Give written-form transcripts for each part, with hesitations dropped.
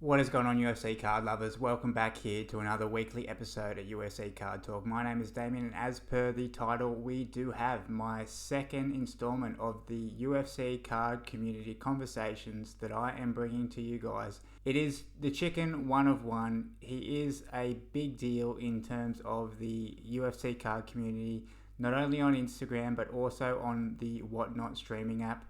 What is going on, UFC card lovers? Welcome back here to another weekly episode at UFC Card Talk. My name is Damien, and as per the title, we do have my second installment of the UFC Card Community Conversations that I am bringing to you guys. It is the Chicken one of one. He is a big deal in terms of the UFC Card community, not only on Instagram but also on the Whatnot streaming app.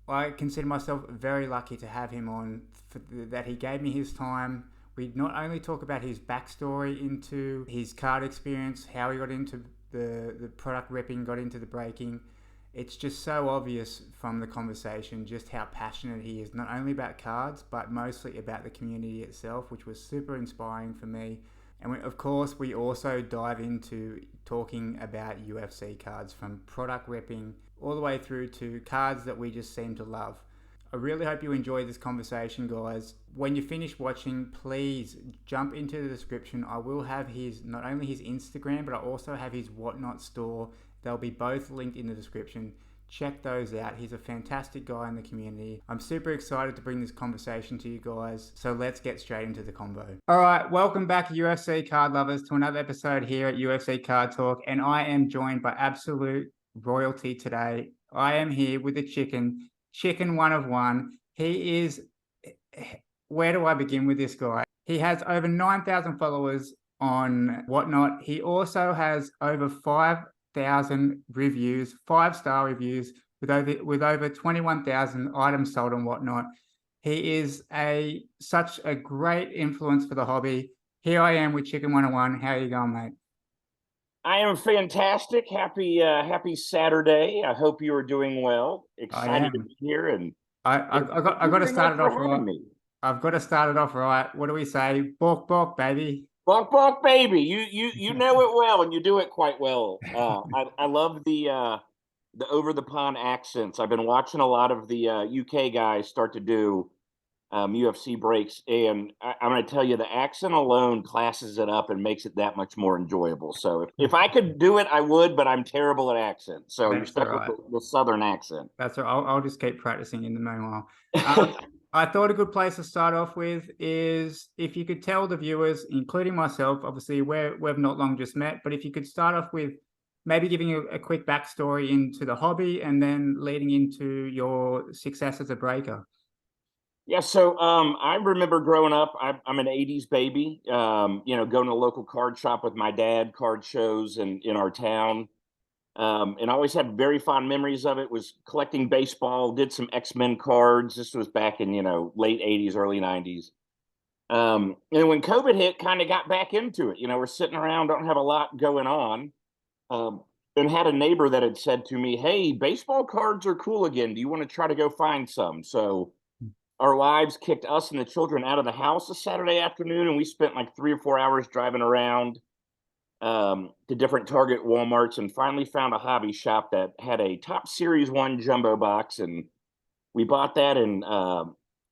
I consider myself very lucky to have him on, that he gave me his time. We not only talk about his backstory into his card experience, how he got into the product ripping, got into the breaking. It's just so obvious from the conversation just how passionate he is, not only about cards, but mostly about the community itself, which was super inspiring for me. And of course, we also dive into talking about UFC cards, from product ripping all the way through to cards that we just seem to love. I really hope you enjoyed this conversation, guys. When you finish watching, please jump into the description. I will have not only his Instagram, but I also have his Whatnot store. They'll be both linked in the description. Check those out. He's a fantastic guy in the community. I'm super excited to bring this conversation to you guys. So let's get straight into the convo. All right, welcome back, UFC card lovers, to another episode here at UFC Card Talk. And I am joined by absolute royalty today. I am here with the Chicken one of one. He is, where do I begin with this guy? He has over 9,000 followers on Whatnot. He also has over 5,000 reviews, 5-star reviews, with over 21,000 items sold on Whatnot. He is such a great influence for the hobby. Here I am with Chicken 101. How are you going, mate? I am fantastic. Happy Saturday. I hope you are doing well. Excited to be here, and I got to start it off right. Me. I've got to start it off right. What do we say? Balk, balk, baby. Balk, balk, baby. You know it well, and you do it quite well. I love the over the pond accents. I've been watching a lot of the UK guys start to do UFC breaks, and I'm going to tell you, the accent alone classes it up and makes it that much more enjoyable. So if I could do it, I would, but I'm terrible at accents. So you're stuck with the Southern accent. That's right. I'll just keep practicing in the meanwhile. I thought a good place to start off with is if you could tell the viewers, including myself, obviously we've not long just met, but if you could start off with maybe giving a quick backstory into the hobby and then leading into your success as a breaker. Yeah, so I remember growing up. I'm an '80s baby. Going to a local card shop with my dad, card shows in our town, and I always had very fond memories of it. Was collecting baseball, did some X-Men cards. This was back in late '80s, early '90s. And when COVID hit, kind of got back into it. We're sitting around, don't have a lot going on, and had a neighbor that had said to me, "Hey, baseball cards are cool again. Do you want to try to go find some?" So our wives kicked us and the children out of the house a Saturday afternoon, and we spent like 3 or 4 hours driving around to different Target, Walmarts, and finally found a hobby shop that had a Top Series 1 jumbo box, and we bought that, and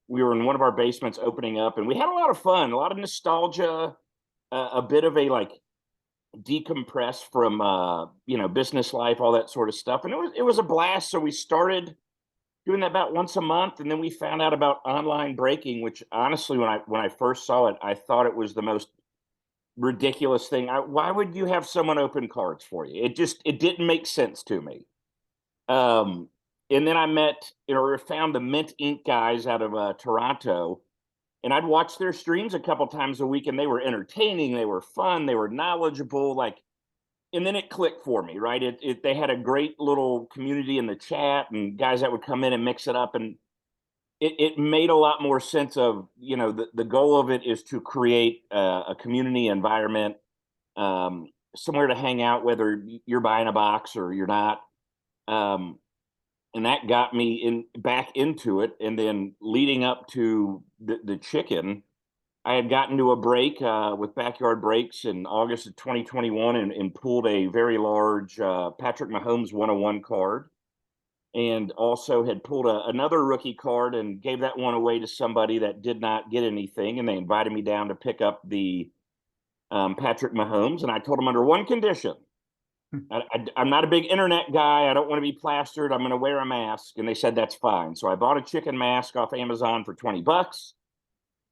we were in one of our basements opening up, and we had a lot of fun, a lot of nostalgia, a bit of a decompress from business life, all that sort of stuff, and it was a blast. So we started doing that about once a month, and then we found out about online breaking, which honestly, when I first saw it, I thought it was the most ridiculous thing. Why would you have someone open cards for you? It didn't make sense to me. And then I met or found the Mint Inc. guys out of Toronto, and I'd watch their streams a couple times a week, and they were entertaining, they were fun, they were knowledgeable, and then it clicked for me, right? They had a great little community in the chat and guys that would come in and mix it up. And it made a lot more sense of, the goal of it is to create a community environment, somewhere to hang out, whether you're buying a box or you're not. And that got me back into it. And then leading up to the chicken, I had gotten to a break with Backyard Breaks in August of 2021 and pulled a very large Patrick Mahomes 101 card, and also had pulled another rookie card and gave that one away to somebody that did not get anything, and they invited me down to pick up the Patrick Mahomes, and I told them under one condition. I'm not a big internet guy. I don't want to be plastered. I'm going to wear a mask. And they said, that's fine. So I bought a chicken mask off Amazon for $20.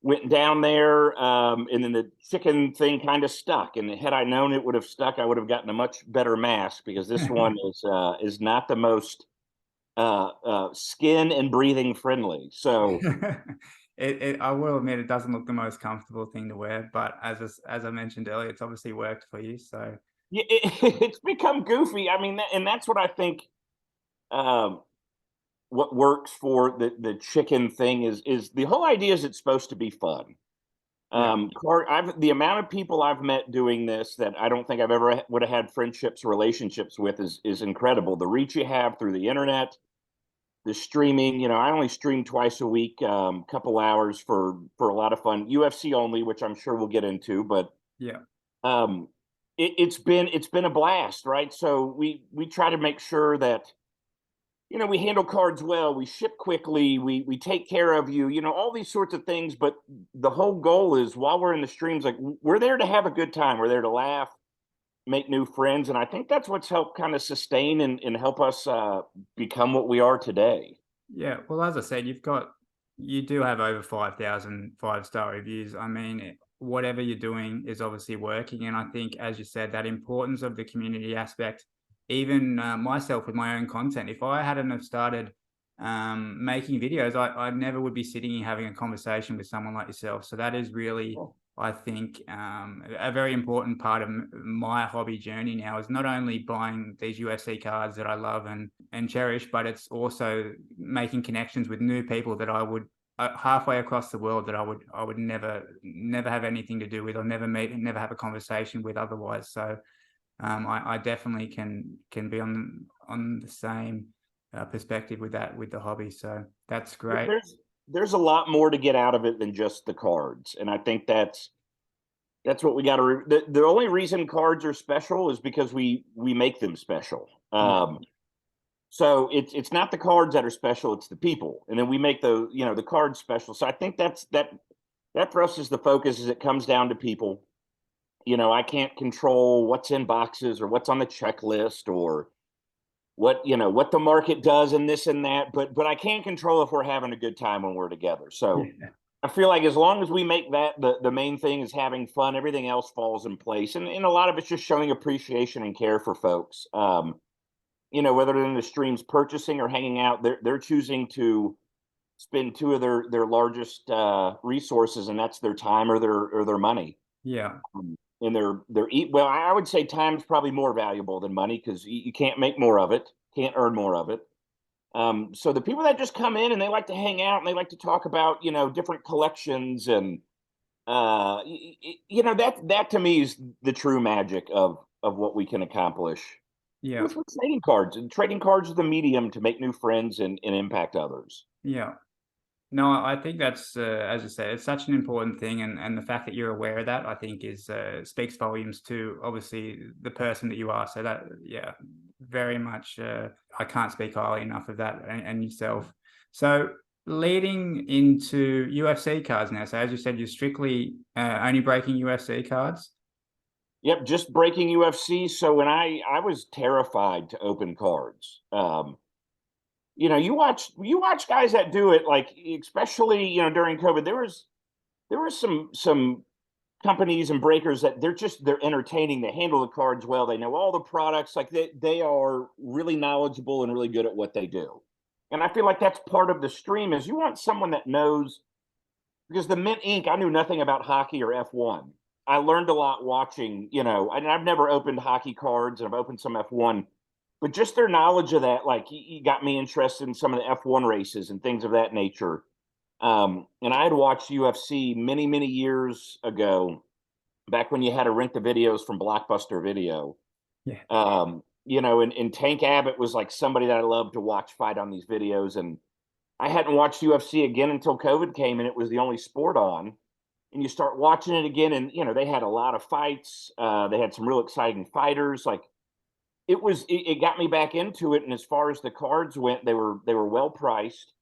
went down there, and then the chicken thing kind of stuck. And had I known it would have stuck, I would have gotten a much better mask, because this one is not the most skin and breathing friendly. So I will admit it doesn't look the most comfortable thing to wear, but as I mentioned earlier, it's obviously worked for you. So yeah, it's become goofy. I mean, and that's what I think. Um, what works for the chicken thing is the whole idea is it's supposed to be fun. yeah, I've the amount of people I've met doing this that I don't think I've ever would have had friendships, relationships with is incredible. The reach you have through the internet, the streaming. I only stream twice a week, couple hours for a lot of fun. UFC only, which I'm sure we'll get into, but yeah, um, it's been a blast, right? So we try to make sure that we handle cards well, we ship quickly, we take care of you, all these sorts of things. But the whole goal is, while we're in the streams, like, we're there to have a good time, we're there to laugh, make new friends. And I think that's what's helped kind of sustain and help us become what we are today. yeah. Well, as I said, you do have over 5,000 5-star reviews. I mean, whatever you're doing is obviously working, and I think, as you said, that importance of the community aspect. Even myself with my own content, if I hadn't have started making videos, I never would be sitting here having a conversation with someone like yourself. So that is really, I think, a very important part of my hobby journey now, is not only buying these UFC cards that I love and cherish, but it's also making connections with new people that I would halfway across the world that I would never have anything to do with, or never meet and never have a conversation with otherwise. So I definitely can be on the same perspective with that, with the hobby. So that's great. There's a lot more to get out of it than just the cards, and I think that's what we got to. The only reason cards are special is because we make them special. Yeah, So it's not the cards that are special; it's the people, and then we make the cards special. So I think that for us is the focus. Is it comes down to people. I can't control what's in boxes or what's on the checklist, or what the market does and this and that, but I can't control if we're having a good time when we're together. So yeah, I feel like as long as we make that the main thing is having fun, everything else falls in place. And a lot of it's just showing appreciation and care for folks. Whether they're in the streams purchasing or hanging out, they're choosing to spend two of their largest resources, and that's their time or their money. yeah, And well, I would say time's probably more valuable than money, because you can't make more of it, can't earn more of it. So the people that just come in and they like to hang out and they like to talk about different collections, and that to me is the true magic of what we can accomplish yeah. with trading cards. And trading cards is the medium to make new friends and impact others. Yeah. No, I think that's as you say, it's such an important thing, and the fact that you're aware of that, I think, is speaks volumes to, obviously, the person that you are. So that, yeah, very much. I can't speak highly enough of that, and yourself. So leading into UFC cards now. So as you said, you're strictly only breaking UFC cards. Yep, just breaking UFC. So when I was terrified to open cards. You watch guys that do it, like, especially during COVID. There was some companies and breakers that they're entertaining. They handle the cards well. They know all the products. Like, they are really knowledgeable and really good at what they do. And I feel like that's part of the stream, is you want someone that knows, because the Mint Ink, I knew nothing about hockey or F1. I learned a lot watching, and I've never opened hockey cards, and I've opened some F1, but just their knowledge of that, like, he got me interested in some of the F1 races and things of that nature. And I had watched UFC many, many years ago, back when you had to rent the videos from Blockbuster Video. Yeah. And Tank Abbott was like somebody that I loved to watch fight on these videos. And I hadn't watched UFC again until COVID came, and it was the only sport on. And you start watching it again, and they had a lot of fights. They had some real exciting fighters. Like, it got me back into it. And as far as the cards went, they were well priced.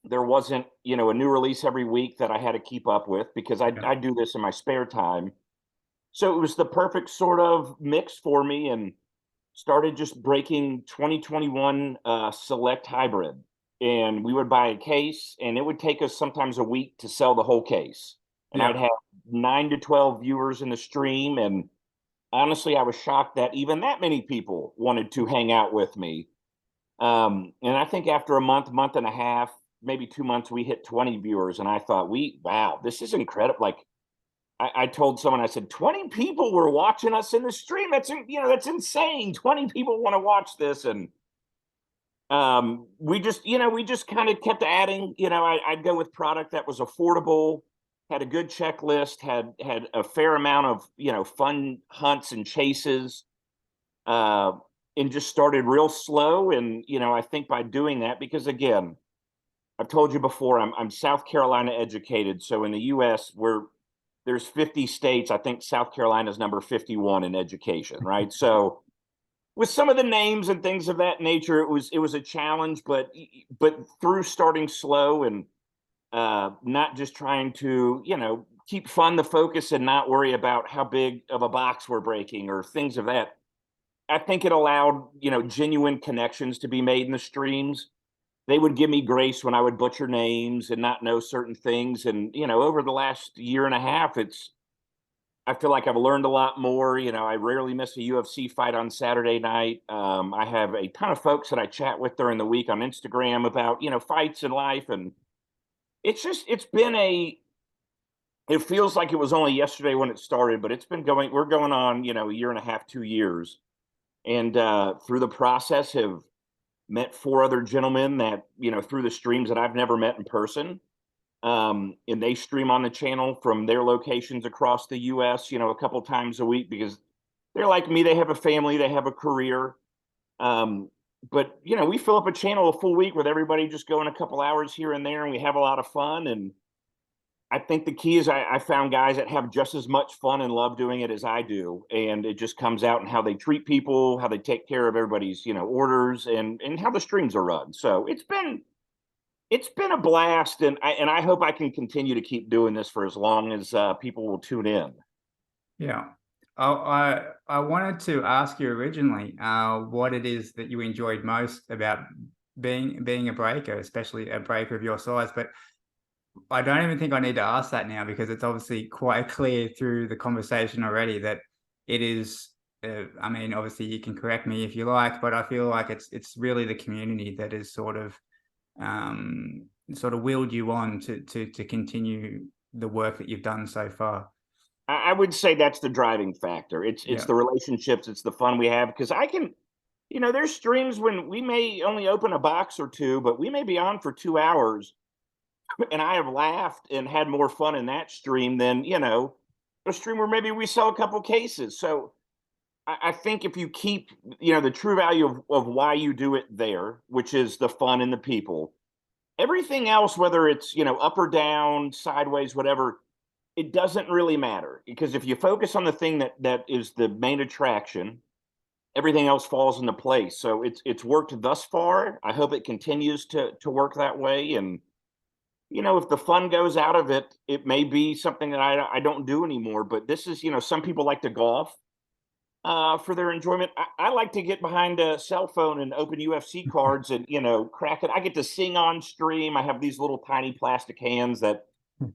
There wasn't a new release every week that I had to keep up with, because I do this in my spare time. So it was the perfect sort of mix for me, and started just breaking 2021 Select Hybrid. and we would buy a case, and it would take us sometimes a week to sell the whole case. And I'd Yeah. have 9 to 12 viewers in the stream. And honestly, I was shocked that even that many people wanted to hang out with me. And I think after a month and a half, maybe 2 months, we hit 20 viewers. And I thought, wow, this is incredible. Like I told someone, I said, 20 people were watching us in the stream. That's insane. 20 people want to watch this. And we just kind of kept adding. I'd go with product that was affordable, had a good checklist, had a fair amount of fun hunts and chases, uh, and just started real slow. And I think by doing that, because again, I've told you before, I'm South Carolina educated. So in the U.S., there's 50 states. I think South Carolina is number 51 in education, right? So with some of the names and things of that nature, it was a challenge, but through starting slow and not just trying to keep fun the focus and not worry about how big of a box we're breaking or things of that. I think it allowed genuine connections to be made in the streams. They would give me grace when I would butcher names and not know certain things. And over the last year and a half, I feel like I've learned a lot more. I rarely miss a UFC fight on Saturday night. I have a ton of folks that I chat with during the week on Instagram about, fights and life. And it feels like it was only yesterday when it started, but we're going on, a year and a half, 2 years. And through the process have met four other gentlemen that, through the streams that I've never met in person. And they stream on the channel from their locations across the US, a couple times a week because they're like me. They have a family, they have a career. But we fill up a channel a full week with everybody just going a couple hours here and there, and we have a lot of fun. And I think the key is I found guys that have just as much fun and love doing it as I do. And it just comes out in how they treat people, how they take care of everybody's, orders, and how the streams are run. So it's been a blast, and I hope I can continue to keep doing this for as long as people will tune in. Yeah. I wanted to ask you originally what it is that you enjoyed most about being a breaker, especially a breaker of your size. But I don't even think I need to ask that now because it's obviously quite clear through the conversation already that it is. I mean, obviously you can correct me if you like, but I feel like it's really the community that is sort of willed you on to continue the work that you've done so far. I would say that's the driving factor. It's Yeah. the relationships, it's the fun we have because I can. There's streams when we may only open a box or two, but we may be on for 2 hours, and I have laughed and had more fun in that stream than a stream where maybe we sell a couple cases. So I think if you keep the true value of why you do it there, which is the fun and the people, everything else, whether it's up or down, sideways, whatever, it doesn't really matter because if you focus on the thing that is the main attraction, everything else falls into place. So it's worked thus far. I hope it continues to work that way. And if the fun goes out of it, it may be something that I don't do anymore. But this is some people like to golf for their enjoyment. I like to get behind a cell phone and open UFC cards and crack it. I get to sing on stream. I have these little tiny plastic hands that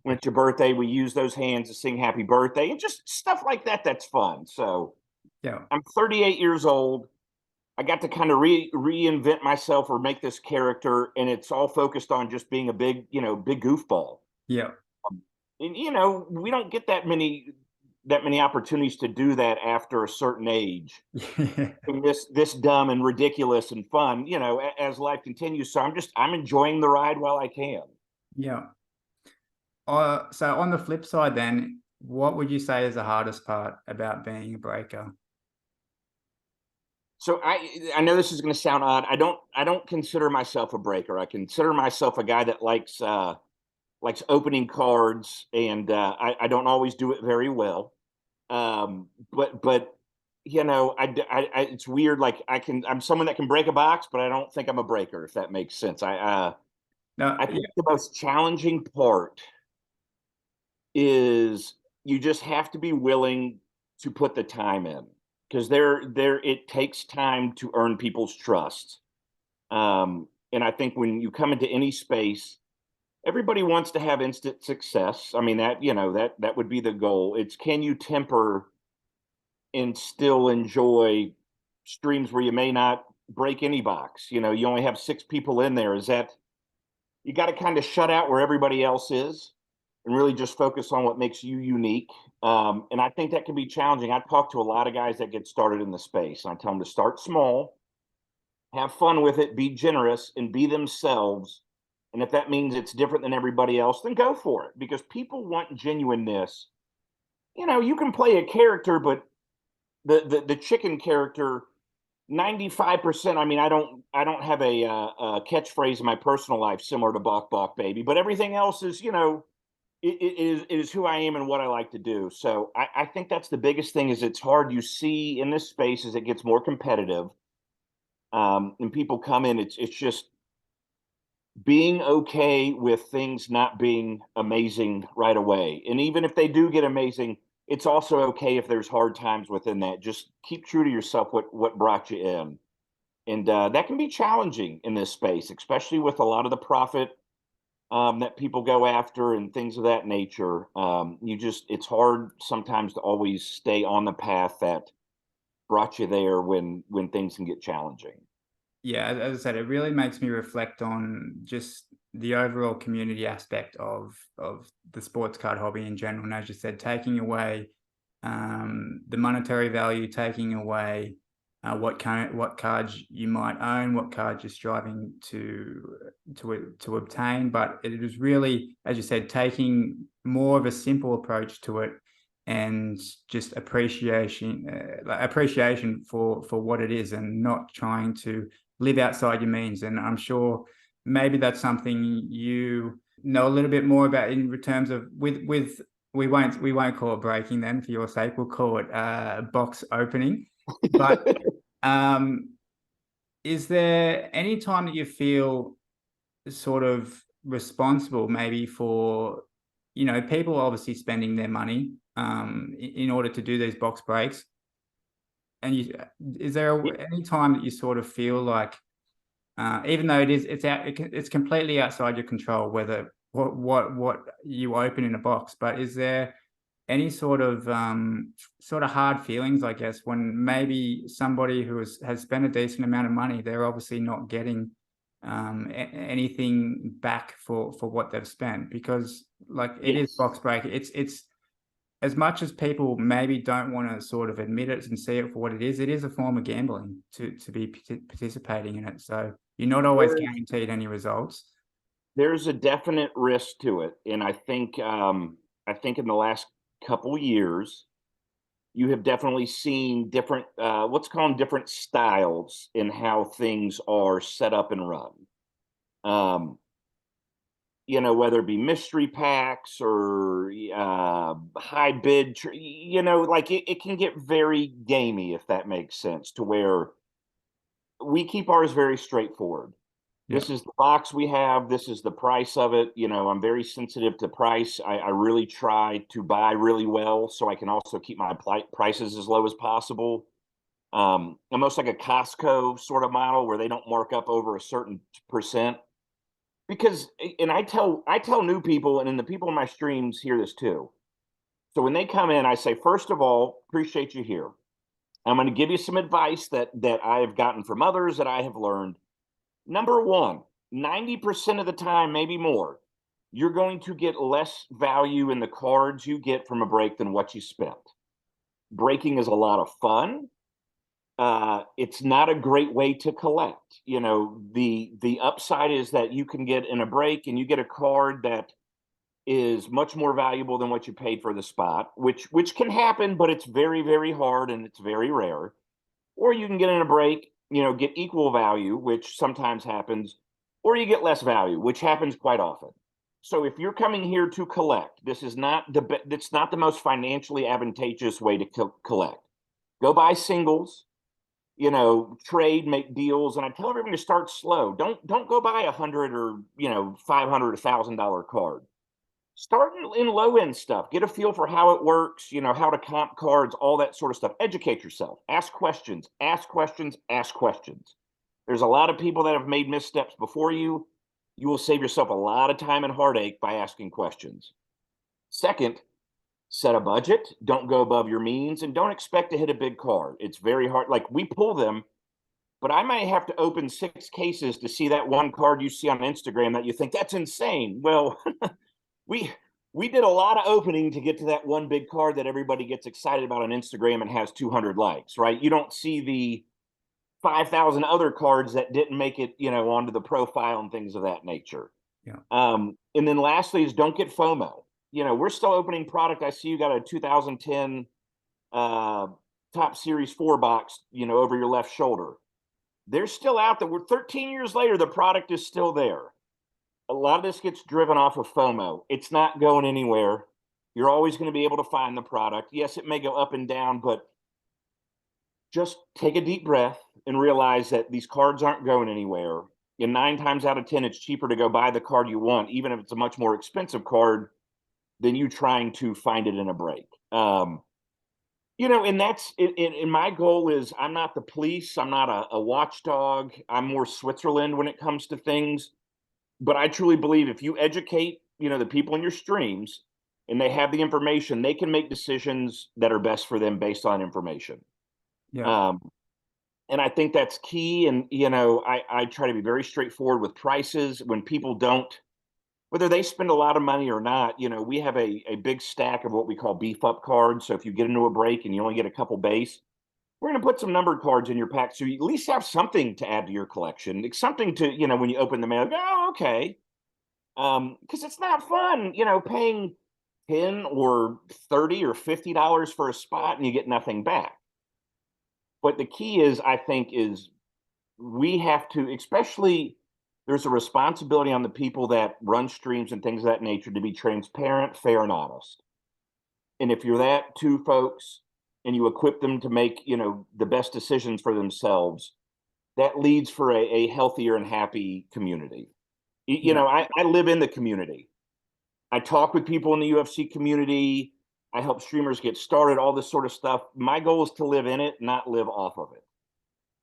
when it's your birthday, we use those hands to sing happy birthday and just stuff like that. That's fun. So Yeah. I'm 38 years old. I got to kind of reinvent myself or make this character, and it's all focused on just being a big goofball. Yeah. And we don't get that many opportunities to do that after a certain age. And this dumb and ridiculous and fun, as life continues. So I'm enjoying the ride while I can. Yeah. So on the flip side, then, what would you say is the hardest part about being a breaker? So I know this is going to sound odd. I don't consider myself a breaker. I consider myself a guy that likes opening cards, and I don't always do it very well. But it's weird. Like I'm someone that can break a box, but I don't think I'm a breaker. If that makes sense. No, I yeah, think the most challenging part is you just have to be willing to put the time in because it takes time to earn people's trust. And I think when you come into any space, everybody wants to have instant success. I mean, that would be the goal. It's, can you temper and still enjoy streams where you may not break any box? You know, you only have 6 people in there. Is that, you got to kind of shut out where everybody else is and really just focus on what makes you unique. And I think that can be challenging. I talk to a lot of guys that get started in the space, and I tell them to start small, have fun with it, be generous, and be themselves. And if that means it's different than everybody else, then go for it, because people want genuineness. You know, you can play a character, but the chicken character, 95%. I mean, I don't have a catchphrase in my personal life similar to Bok Bok Baby, but everything else is, it is who I am and what I like to do. So I think that's the biggest thing. Is it's hard. You see in this space as it gets more competitive, and people come in, it's just being okay with things not being amazing right away. And even if they do get amazing, it's also okay if there's hard times within that. Just keep true to yourself, what brought you in. And that can be challenging in this space, especially with a lot of the profit that people go after and things of that nature. It's hard sometimes to always stay on the path that brought you there when things can get challenging. Yeah, as I said, it really makes me reflect on just the overall community aspect of the sports card hobby in general. And as you said, taking away the monetary value, taking away what cards you might own, what cards you're striving to obtain. But it is really, as you said, taking more of a simple approach to it, and just appreciation for what it is, and not trying to live outside your means. And I'm sure maybe that's something you know a little bit more about in terms of with we won't call it breaking then, for your sake. We'll call it box opening. But is there any time that you feel sort of responsible maybe for, people obviously spending their money in order to do these box breaks? And is there any time that you sort of feel like, even though it's completely outside your control whether what you open in a box, but is there any sort of hard feelings, I guess, when maybe somebody who has spent a decent amount of money, they're obviously not getting anything back for what they've spent? Because like, it is Yes. box break. It's as much as people maybe don't want to sort of admit it and see it for what it is a form of gambling to be participating in it. So you're not always guaranteed any results. There's a definite risk to it, and I think in the last couple years, you have definitely seen different, what's called different styles in how things are set up and run. Um, whether it be mystery packs or high bid, like it can get very gamey, if that makes sense, to where we keep ours very straightforward. Yeah. This is the box we have. This is the price of it. I'm very sensitive to price. I really try to buy really well so I can also keep my prices as low as possible. Almost like a Costco sort of model where they don't mark up over a certain percent. Because, and I tell new people, and then the people in my streams hear this too. So when they come in, I say, first of all, appreciate you here. I'm going to give you some advice that I have gotten from others, that I have learned. Number one, 90% of the time, maybe more, you're going to get less value in the cards you get from a break than what you spent. Breaking is a lot of fun. It's not a great way to collect. The upside is that you can get in a break and you get a card that is much more valuable than what you paid for the spot, which can happen, but it's very, very hard and it's very rare. Or you can get in a break, get equal value, which sometimes happens, or you get less value, which happens quite often. So if you're coming here to collect, it's not the most financially advantageous way to collect. Go buy singles, trade, make deals, and I tell everyone to start slow. Don't go buy $100 or $500, $1,000 card. Start in low end stuff. Get a feel for how it works, how to comp cards, all that sort of stuff. Educate yourself. Ask questions, ask questions, ask questions. There's a lot of people that have made missteps before you. You will save yourself a lot of time and heartache by asking questions. Second, set a budget. Don't go above your means, and don't expect to hit a big card. It's very hard. Like, we pull them, but I might have to open 6 cases to see that one card you see on Instagram that you think that's insane. Well, we we did a lot of opening to get to that one big card that everybody gets excited about on Instagram and has 200 likes, right? You don't see the 5,000 other cards that didn't make it, onto the profile and things of that nature. Yeah. And then lastly is don't get FOMO. We're still opening product. I see you got a 2010 Top Series 4 box, over your left shoulder. They're still out there. We're 13 years later, the product is still there. A lot of this gets driven off of FOMO. It's not going anywhere. You're always going to be able to find the product. Yes, it may go up and down, but just take a deep breath and realize that these cards aren't going anywhere. And 9 times out of 10, it's cheaper to go buy the card you want, even if it's a much more expensive card, than you trying to find it in a break. And that's and my goal is, I'm not the police. I'm not a watchdog. I'm more Switzerland when it comes to things. But I truly believe if you educate, the people in your streams, and they have the information, they can make decisions that are best for them based on information. Yeah. And I think that's key. And, I try to be very straightforward with prices. When people don't, whether they spend a lot of money or not, we have a big stack of what we call beef up cards. So if you get into a break and you only get a couple base, we're going to put some numbered cards in your pack, so you at least have something to add to your collection. It's something to, when you open the mail, go, oh, okay. Because it's not fun, paying 10 or 30 or $50 for a spot and you get nothing back. But the key is, I think, is we have to, especially, there's a responsibility on the people that run streams and things of that nature to be transparent, fair, and honest. And if you're that to folks, and you equip them to make, the best decisions for themselves, that leads for a healthier and happy community. I live in the community. I talk with people in the UFC community. I help streamers get started, all this sort of stuff. My goal is to live in it, not live off of it.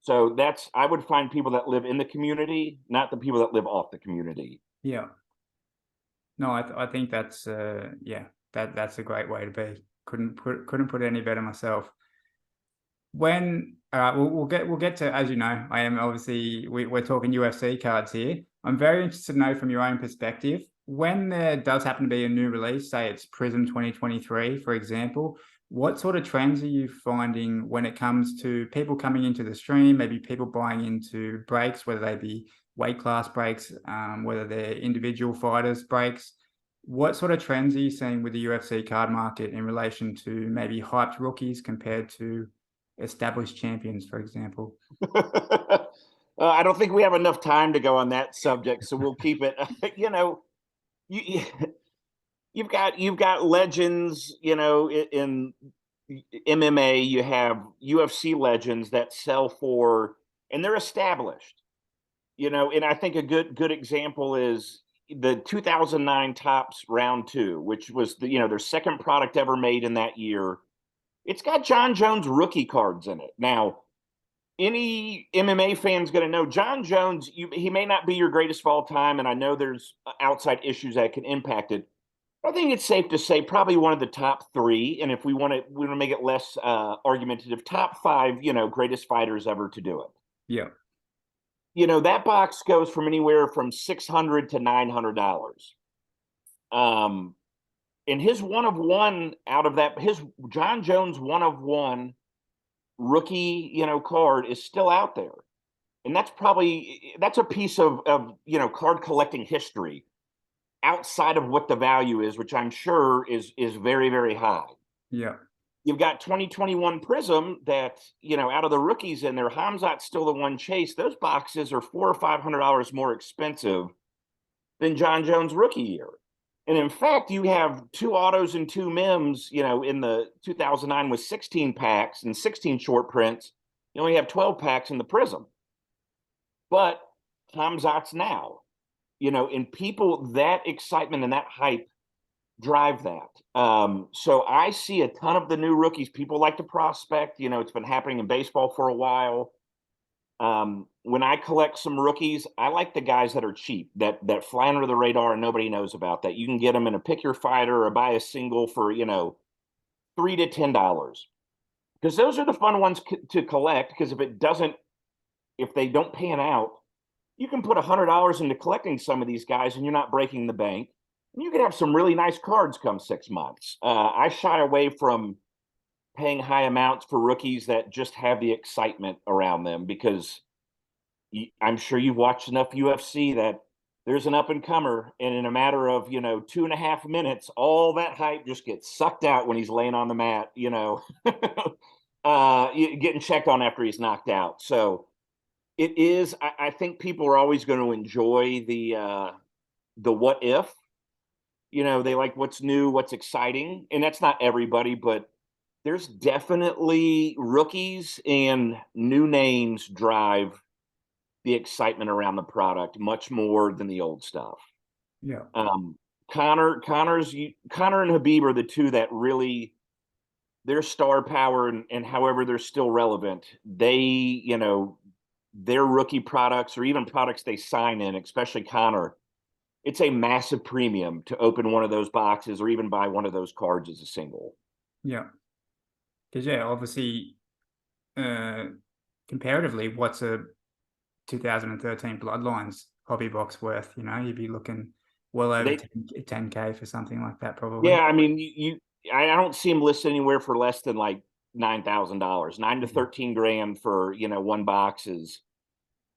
So I would find people that live in the community, not the people that live off the community. Yeah. No, I think that's that's a great way to be. Couldn't put it any better myself. When we'll get to, as you know, I am obviously, we're talking UFC cards here. I'm very interested to know from your own perspective, when there does happen to be a new release, say it's Prism 2023, for example, what sort of trends are you finding when it comes to people coming into the stream, maybe people buying into breaks, whether they be weight class breaks, whether they're individual fighters breaks? What sort of trends are you seeing with the UFC card market in relation to maybe hyped rookies compared to established champions, for example? I don't think we have enough time to go on that subject, so we'll keep it. You've got legends, in MMA. You have UFC legends that sell for, and they're established. And I think a good example is the 2009 Topps Round 2, which was their second product ever made in that year. It's got John Jones rookie cards in it. Now, any MMA fan's going to know John Jones, he may not be your greatest of all time, and I know there's outside issues that can impact it. But I think it's safe to say probably one of the top 3, and if we want to make it less argumentative, top 5, greatest fighters ever to do it. Yeah. That box goes from anywhere from $600 to $900. And his one of one out of that, his John Jones one of one rookie, card is still out there. And that's a piece of card collecting history outside of what the value is, which I'm sure is very, very high. Yeah. You've got 2021 Prism that, out of the rookies in there, Hamzat's still the one chase. Those boxes are $400 or $500 more expensive than John Jones rookie year. And in fact, you have 2 autos and 2 mems, in the 2009 with 16 packs and 16 short prints. You only have 12 packs in the Prism. But Hamzat's now, and people, that excitement and that hype drive that. So I see a ton of the new rookies. People like to prospect. It's been happening in baseball for a while. When I collect some rookies, I like the guys that are cheap, that fly under the radar and nobody knows about. That you can get them in a pick your fighter or buy a single for $3 to $10, because those are the fun ones to collect. Because if they don't pan out, you can put $100 into collecting some of these guys, and you're not breaking the bank. And you can have some really nice cards come 6 months. I shy away from paying high amounts for rookies that just have the excitement around them, because I'm sure you've watched enough UFC that there's an up and comer, and in a matter of 2.5 minutes, all that hype just gets sucked out when he's laying on the mat, getting checked on after he's knocked out. So it is. I think people are always going to enjoy the what if. They like what's new, what's exciting, and that's not everybody, but there's definitely rookies and new names drive the excitement around the product much more than the old stuff. Yeah. Connor and Habib are the two that really, their star power, and however they're still relevant. Their rookie products, or even products they sign in, especially Connor, it's a massive premium to open one of those boxes or even buy one of those cards as a single. Yeah. Because obviously, comparatively, what's a 2013 Bloodlines hobby box worth? You'd be looking well over 10K for something like that, probably. Yeah, I mean, I don't see them listed anywhere for less than like $9,000, $9 to $13,000 for one box is.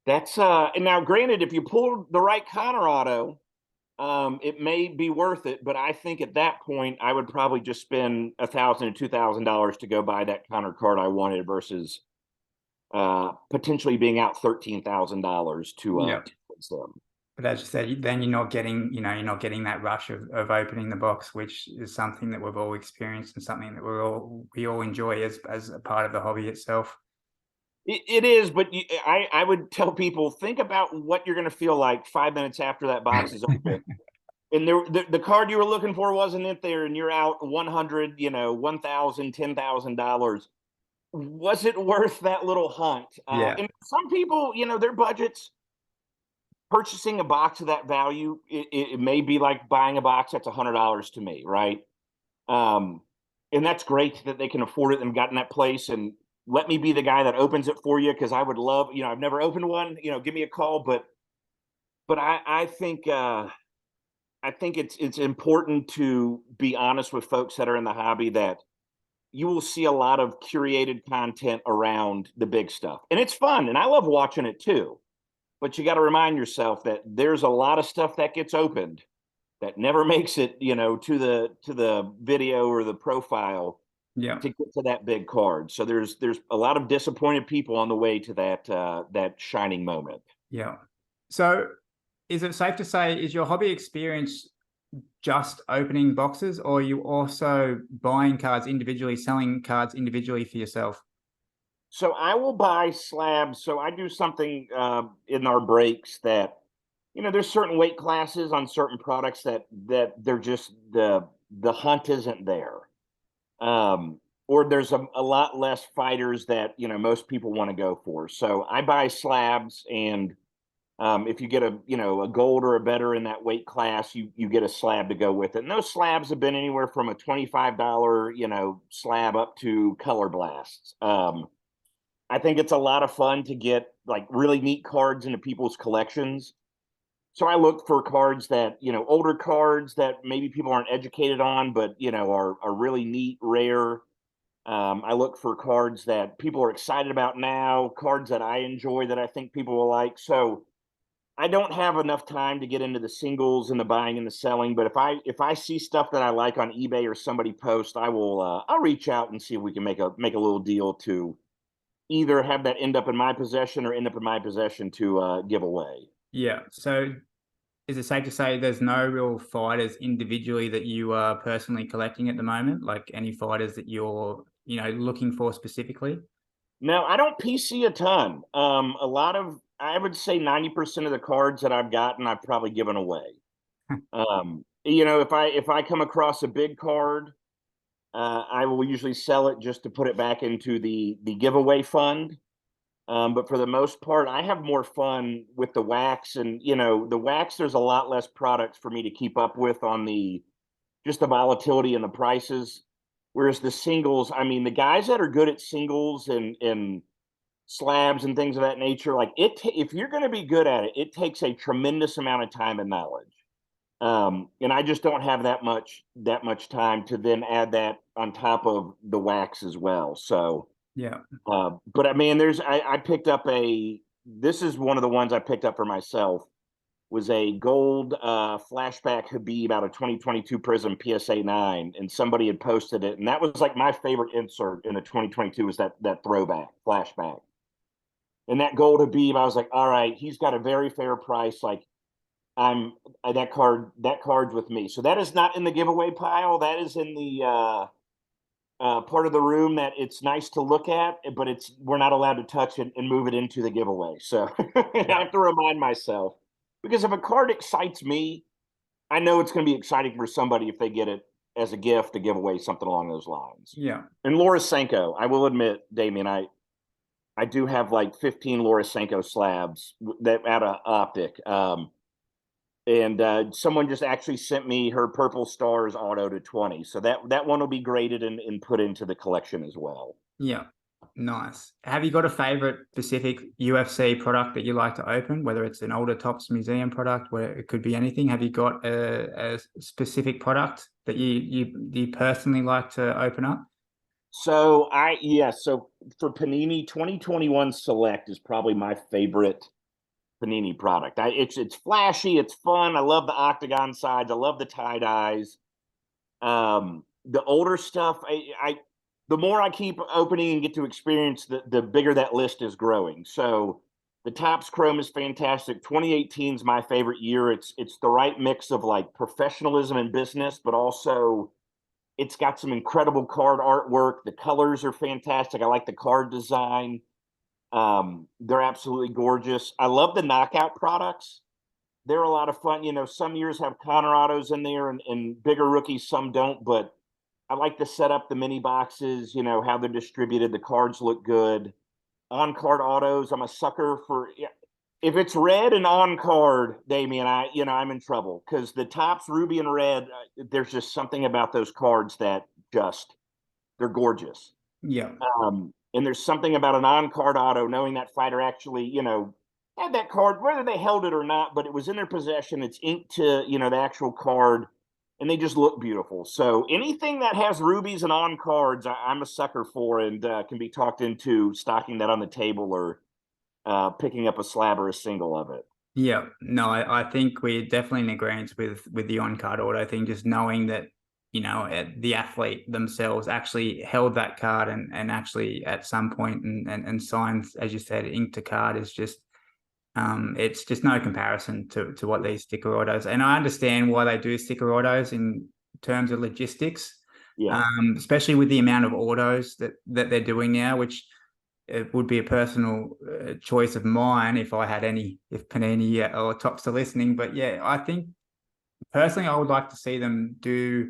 That's and now granted, if you pull the right Connor auto, it may be worth it. But I think at that point, I would probably just spend $1,000 to $2,000 to go buy that Connor card I wanted, versus potentially being out $13,000 to them. But as you said, then you're not getting that rush of opening the box, which is something that we've all experienced and something that we all enjoy as a part of the hobby itself. It is, but I would tell people, think about what you're going to feel like 5 minutes after that box is open, and the card you were looking for wasn't in there, and you're out 100, $1,000, $10,000. Was it worth that little hunt? And some people, their budgets, purchasing a box of that value, it may be like buying a box that's $100 to me, right? And that's great that they can afford it and gotten that place. And let me be the guy that opens it for you, because I would love, I've never opened one. Give me a call. But I think it's important to be honest with folks that are in the hobby, that you will see a lot of curated content around the big stuff, and it's fun, and I love watching it too. But you got to remind yourself that there's a lot of stuff that gets opened that never makes it, to the video or the profile, to get to that big card. So there's a lot of disappointed people on the way to that shining moment. Yeah. So is it safe to say, is your hobby experience just opening boxes, or are you also buying cards individually, selling cards individually for yourself? So I will buy slabs. So I do something in our breaks that, there's certain weight classes on certain products that they're just, the hunt isn't there. Or there's a lot less fighters that, most people want to go for. So I buy slabs, and if you get a gold or a better in that weight class, you get a slab to go with it. And those slabs have been anywhere from a $25, slab up to color blasts. I think it's a lot of fun to get like really neat cards into people's collections. So I look for cards that, older cards that maybe people aren't educated on, but, are really neat, rare. I look for cards that people are excited about now, cards that I enjoy that I think people will like. So I don't have enough time to get into the singles and the buying and the selling, but if I see stuff that I like on eBay or somebody post, I'll reach out and see if we can make a little deal to either have that end up in my possession or end up in my possession to give away. Yeah. So is it safe to say there's no real fighters individually that you are personally collecting at the moment? Like any fighters that you're, looking for specifically? No, I don't PC a ton. I would say 90% of the cards that I've gotten, I've probably given away. If I come across a big card, I will usually sell it just to put it back into the giveaway fund. But for the most part, I have more fun with the wax, and the wax. There's a lot less products for me to keep up with on the just the volatility and the prices. Whereas the singles, I mean, the guys that are good at singles and slabs and things of that nature, like if you're going to be good at it, it takes a tremendous amount of time and knowledge. And I just don't have that much time to then add that on top of the wax as well. So, Yeah. but I mean, I picked up this is one of the ones I picked up for myself, was a gold flashback Habib out of 2022 Prism PSA 9, and somebody had posted it, and that was like my favorite insert in the 2022 was that throwback flashback. And that gold Habib, I was like, all right, he's got a very fair price. Like, I'm that card's with me. So that is not in the giveaway pile. That is in the part of the room that it's nice to look at, but we're not allowed to touch it and move it into the giveaway. So I have to remind myself, because if a card excites me, I know it's going to be exciting for somebody if they get it as a gift to give away, something along those lines. Yeah. And Laura Senko, I will admit, Damien, I do have like 15 Laura Senko slabs that out of Optic. And someone just actually sent me her Purple Stars auto to 20. So that one will be graded and put into the collection as well. Yeah. Nice. Have you got a favorite specific UFC product that you like to open, whether it's an older Topps Museum product, where it could be anything? Have you got a specific product that you personally like to open up? So so for Panini, 2021 Select is probably my favorite Panini product. It's flashy, it's fun. I love the octagon sides. I love the tie dyes. The older stuff, the more I keep opening and get to experience, the bigger that list is growing. So the Topps Chrome is fantastic. 2018 is my favorite year. It's the right mix of like professionalism and business, but also it's got some incredible card artwork. The colors are fantastic. I like the card design. They're absolutely gorgeous. I love the knockout products. They're a lot of fun. Some years have Connor autos in there and bigger rookies, some don't, but I like to set up the mini boxes, how they're distributed. The cards look good. On card autos, I'm a sucker for. If it's red and on card, Damien, I'm in trouble, because the Topps Ruby and Red, there's just something about those cards that they're gorgeous. Yeah. And there's something about an on-card auto, knowing that fighter actually, had that card, whether they held it or not, but it was in their possession. It's inked to, the actual card, and they just look beautiful. So anything that has rubies and on cards, I'm a sucker for, and can be talked into stocking that on the table or picking up a slab or a single of it. Yeah. No, I think we're definitely in agreement with the on-card auto thing, just knowing that the athlete themselves actually held that card and actually at some point and signed, as you said, ink to card is just it's just no comparison to what these sticker autos. And I understand why they do sticker autos in terms of logistics, Yeah. especially with the amount of autos that they're doing now, which it would be a personal choice of mine if Panini or Topps are listening. But yeah, I think personally I would like to see them do,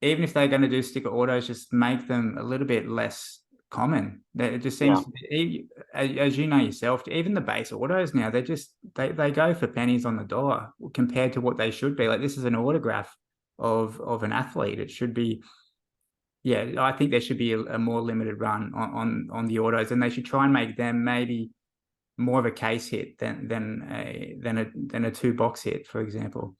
even if they're going to do sticker autos, just make them a little bit less common. It just seems, as you know yourself, even the base autos now, they go for pennies on the dollar compared to what they should be. Like, this is an autograph of an athlete. It should be, I think there should be a more limited run on the autos, and they should try and make them maybe more of a case hit than a two box hit, for example.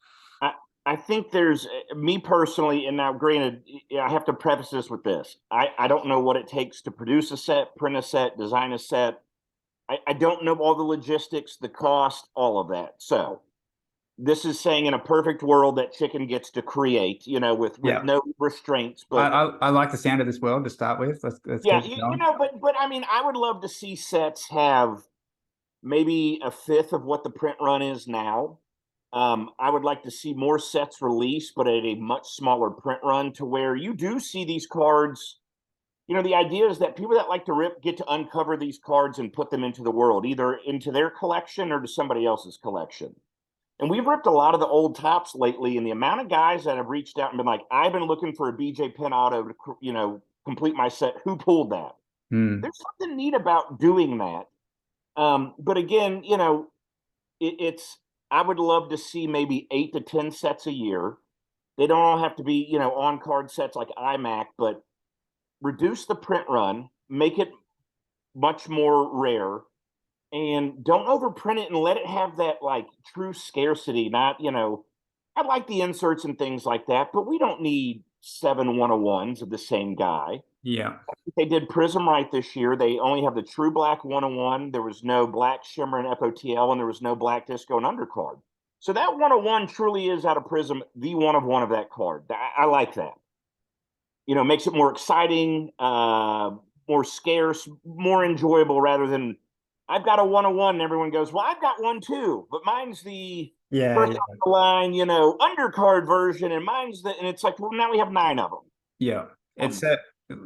I think there's, me personally, and now granted, I have to preface this with this. I don't know what it takes to produce a set, print a set, design a set. I don't know all the logistics, the cost, all of that. So this is saying, in a perfect world, that Chicken gets to create, with no restraints. But I like the sound of this world to start with. Let's yeah, keep going. but I mean, I would love to see sets have maybe a fifth of what the print run is now. I would like to see more sets released, but at a much smaller print run, to where you do see these cards. The idea is that people that like to rip get to uncover these cards and put them into the world, either into their collection or to somebody else's collection. And we've ripped a lot of the old Topps lately, and the amount of guys that have reached out and been like, I've been looking for a BJ Penn auto to, complete my set. Who pulled that? There's something neat about doing that. But again, it's I would love to see maybe 8 to 10 sets a year. They don't all have to be, on card sets like iMac, but reduce the print run, make it much more rare, and don't overprint it and let it have that like true scarcity. Not, I like the inserts and things like that, but we don't need 7 101s of the same guy. Yeah. They did Prism right this year. They only have the true black 101. There was no black shimmer and FOTL, and there was no black disco and undercard. So that 101 truly is out of Prism, the one of that card. I like that. Makes it more exciting, more scarce, more enjoyable rather than I've got a 101 and everyone goes, well, I've got one too, but mine's the Yeah, first yeah, off the line, undercard version, and and it's like, well, now we have 9 of them. yeah. It's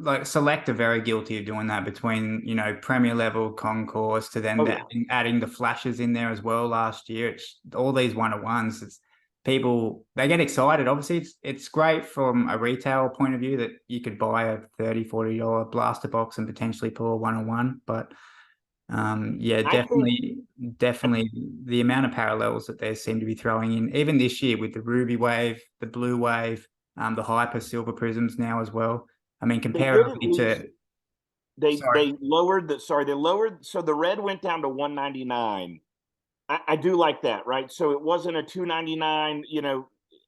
like Select are very guilty of doing that between, Premier level concourse to then Oh yeah. adding the flashes in there as well last year. It's all these one-on-ones. It's people, they get excited. Obviously, it's great from a retail point of view that you could buy a $30, $40 blaster box and potentially pull a one-on-one. But yeah, I think definitely the amount of parallels that they seem to be throwing in, even this year with the Ruby Wave, the Blue Wave, the Hyper Silver Prisms now as well. I mean, they did at comparatively least to, they sorry, they lowered so the red went down to 199. I do like that, right? So it wasn't a 299,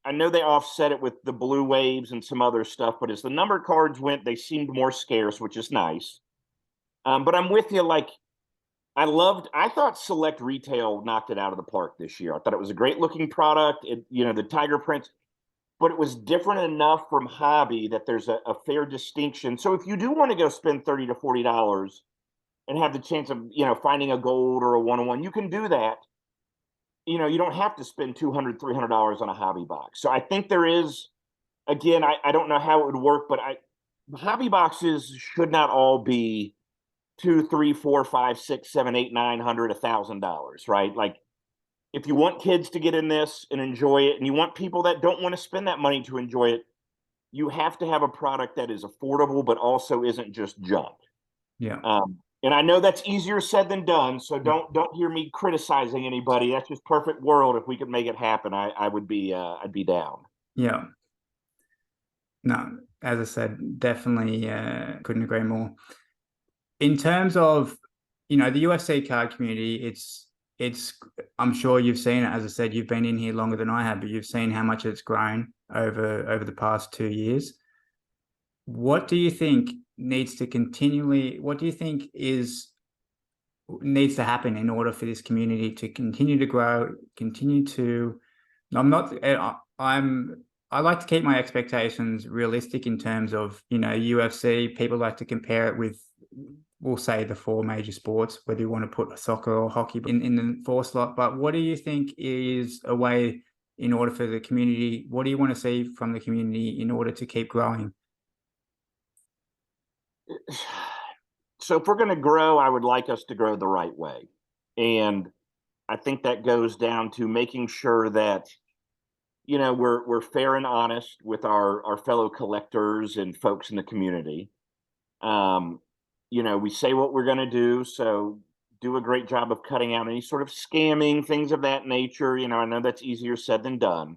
I know they offset it with the blue waves and some other stuff, but as the number cards went, they seemed more scarce, which is nice. But I'm with you. Like, I thought Select Retail knocked it out of the park this year. I thought it was a great looking product. The tiger prints, but it was different enough from hobby that there's a fair distinction. So if you do want to go spend $30 to $40 and have the chance of, finding a gold or a 101, you can do that. You don't have to spend $200, $300 on a hobby box. So I think there is, again, I don't know how it would work, but hobby boxes should not all be two, three, four, five, six, seven, eight, 900, $1,000, right? Like, if you want kids to get in this and enjoy it, and you want people that don't want to spend that money to enjoy it, you have to have a product that is affordable, but also isn't just junk. yeah. And I know that's easier said than done, so don't hear me criticizing anybody. That's just perfect world. If we could make it happen, I would be I'd be down. Yeah. No, as I said, definitely couldn't agree more. In terms of, the UFC card community, it's I'm sure you've seen it. As I said, you've been in here longer than I have, but you've seen how much it's grown over the past 2 years. What do you think what do you think needs to happen in order for this community to continue to grow, continue to, I'm not, I like to keep my expectations realistic in terms of, UFC. People like to compare it with, we'll say, the 4 major sports, whether you want to put soccer or hockey in the 4 slot. But what do you think is a way in order for the community? What do you want to see from the community in order to keep growing? So if we're going to grow, I would like us to grow the right way. And I think that goes down to making sure that we're fair and honest with our fellow collectors and folks in the community. We say what we're going to do, so do a great job of cutting out any sort of scamming, things of that nature. I know that's easier said than done.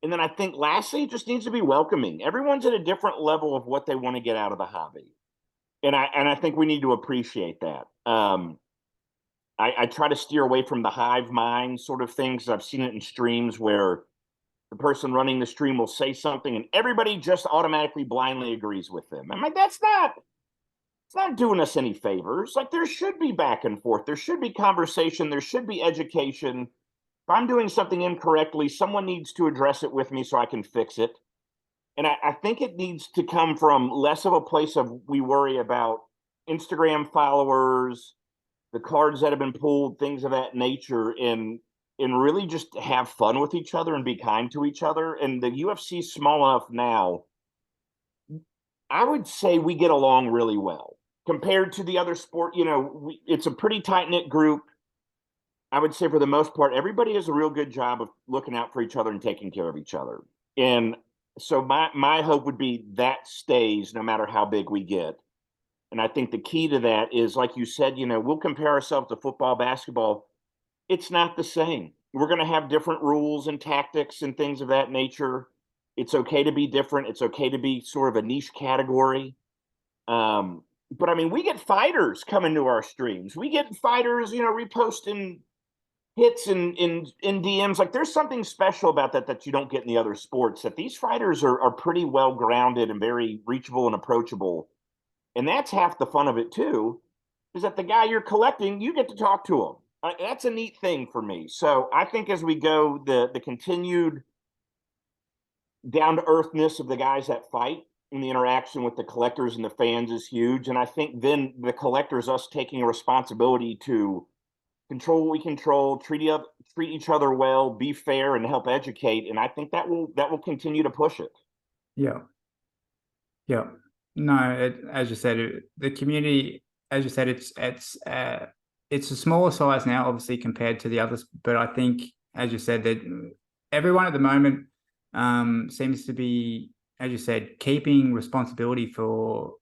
And then I think lastly, it just needs to be welcoming. Everyone's at a different level of what they want to get out of the hobby. And I think we need to appreciate that. I try to steer away from the hive mind sort of things. I've seen it in streams where the person running the stream will say something and everybody just automatically blindly agrees with them. I'm like, it's not doing us any favors. Like, there should be back and forth. There should be conversation. There should be education. If I'm doing something incorrectly, someone needs to address it with me so I can fix it. And I think it needs to come from less of a place of we worry about Instagram followers, the cards that have been pulled, things of that nature, and really just have fun with each other and be kind to each other. And the UFC is small enough now, I would say we get along really well compared to the other sport. It's a pretty tight knit group. I would say for the most part, everybody does a real good job of looking out for each other and taking care of each other. And so my hope would be that stays no matter how big we get. And I think the key to that is, like you said, we'll compare ourselves to football, basketball. It's not the same. We're going to have different rules and tactics and things of that nature. It's okay to be different. It's okay to be sort of a niche category. But I mean, we get fighters coming to our streams. We get fighters, reposting hits in DMs. Like, there's something special about that you don't get in the other sports, that these fighters are pretty well grounded and very reachable and approachable. And that's half the fun of it too, is that the guy you're collecting, you get to talk to him. That's a neat thing for me. So I think as we go, the continued down to earthness of the guys that fight and the interaction with the collectors and the fans is huge. And I think then the collectors, us taking a responsibility to control what we control, treat each other well, be fair, and help educate. And I think that will continue to push it. Yeah. Yeah. No, as you said, the community, as you said, it's a smaller size now, obviously, compared to the others. But I think, as you said, that everyone at the moment seems to be, as you said, keeping responsibility for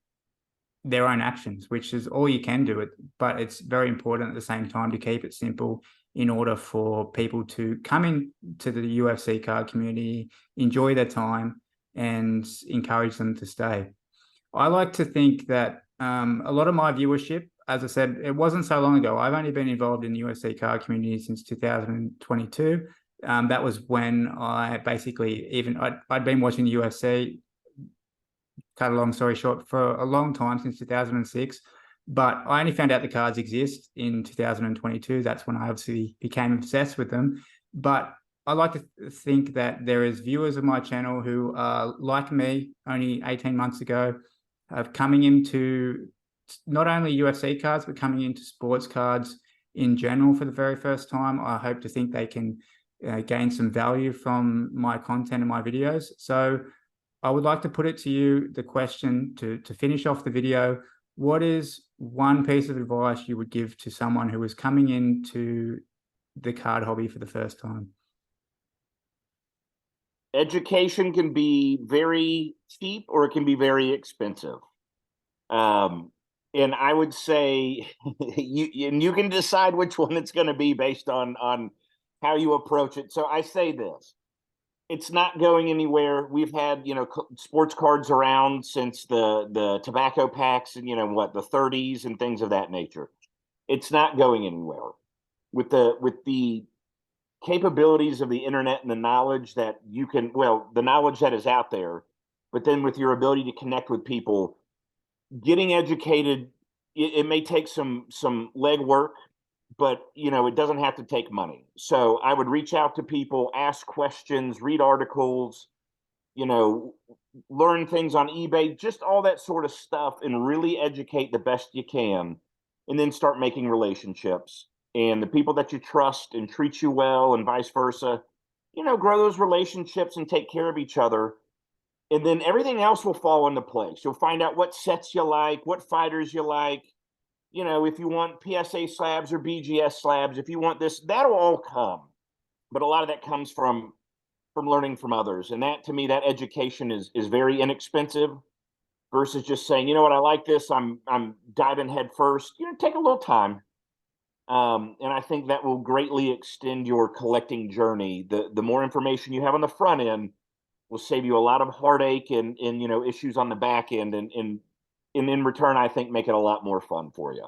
their own actions, which is all you can do. But it's very important at the same time to keep it simple in order for people to come in to the UFC card community, enjoy their time, and encourage them to stay. I like to think that a lot of my viewership, as I said, it wasn't so long ago. I've only been involved in the UFC card community since 2022. That was when I basically I'd been watching the UFC, cut a long story short, for a long time, since 2006. But I only found out the cards exist in 2022. That's when I obviously became obsessed with them. But I like to think that there is viewers of my channel who are like me only 18 months ago, of coming into not only UFC cards, but coming into sports cards in general for the very first time. I hope to think they can gain some value from my content and my videos. So I would like to put it to you, the question to finish off the video: what is one piece of advice you would give to someone who is coming into the card hobby for the first time? Education can be very cheap or it can be very expensive. And I would say you can decide which one it's going to be based on how you approach it. So I say this: it's not going anywhere. We've had, sports cards around since the tobacco packs and, the 30s and things of that nature. It's not going anywhere. With the capabilities of the internet and the knowledge that the knowledge that is out there, but then with your ability to connect with people, getting educated, it may take some legwork, but it doesn't have to take money. So I would reach out to people, ask questions, read articles, learn things on eBay, just all that sort of stuff, and really educate the best you can, and then start making relationships. And the people that you trust and treat you well, and vice versa, grow those relationships and take care of each other. And then everything else will fall into place. You'll find out what sets you like, what fighters you like. If you want PSA slabs or BGS slabs, if you want this, that'll all come. But a lot of that comes from learning from others. And that, to me, that education is very inexpensive versus just saying, you know what, I like this, I'm diving head first. Take a little time. And I think that will greatly extend your collecting journey. The more information you have on the front end will save you a lot of heartache and issues on the back end, and in return, I think, make it a lot more fun for you.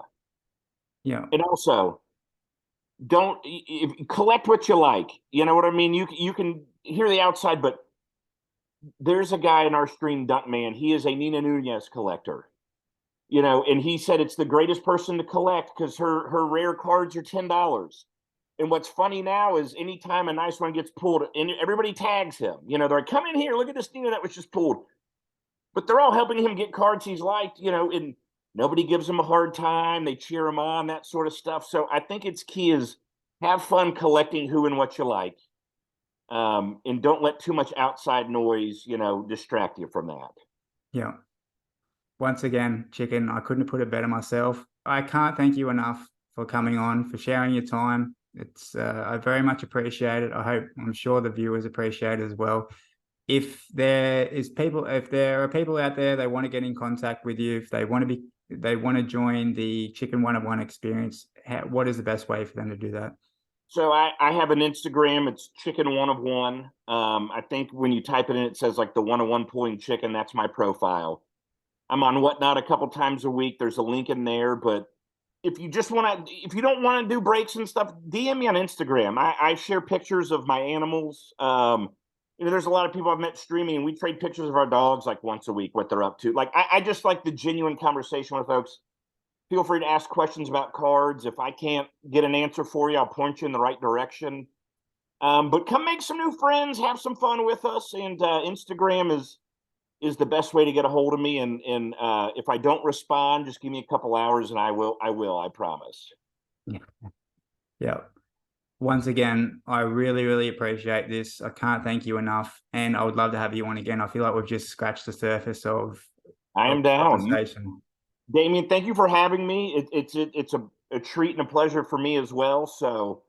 Yeah. And also, collect what you like. You know what I mean? You can hear the outside, but there's a guy in our stream, Dunkman. He is a Nina Nunez collector. And he said it's the greatest person to collect because her rare cards are $10. And what's funny now is anytime a nice one gets pulled, and everybody tags him, they're like, come in here, look at this Nina that was just pulled. But they're all helping him get cards he's liked, and nobody gives him a hard time. They cheer him on, that sort of stuff. So I think it's key is have fun collecting who and what you like. And don't let too much outside noise, distract you from that. Yeah. Once again, Chicken, I couldn't have put it better myself. I can't thank you enough for coming on, for sharing your time. It's I very much appreciate it. I'm sure the viewers appreciate it as well. If there are people out there, they want to get in contact with you, if they want to be they want to join the Chicken 101 experience, what is the best way for them to do that? So I have an Instagram. It's Chicken One of One. I think when you type it in, it says like the 101 pulling chicken. That's my profile. I'm on Whatnot a couple times a week. There's a link in there. But if you just want to, if you don't want to do breaks and stuff, DM me on Instagram. I share pictures of my animals. There's a lot of people I've met streaming, and we trade pictures of our dogs like once a week, what they're up to. Like I just like the genuine conversation with folks. Feel free to ask questions about cards. If I can't get an answer for you, I'll point you in the right direction. But come make some new friends, have some fun with us, and Instagram is the best way to get a hold of me. And if I don't respond, just give me a couple hours, and I will. I promise. Yeah. Once again, I really, really appreciate this. I can't thank you enough, and I would love to have you on again. I feel like we've just scratched the surface of I am down. conversation. Damien, thank you for having me. It's a treat and a pleasure for me as well. So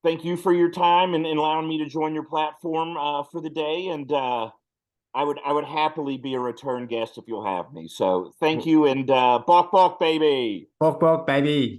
thank you for your time and allowing me to join your platform for the day. And I would happily be a return guest if you'll have me. So thank you, and balk balk, baby. Balk, balk, baby.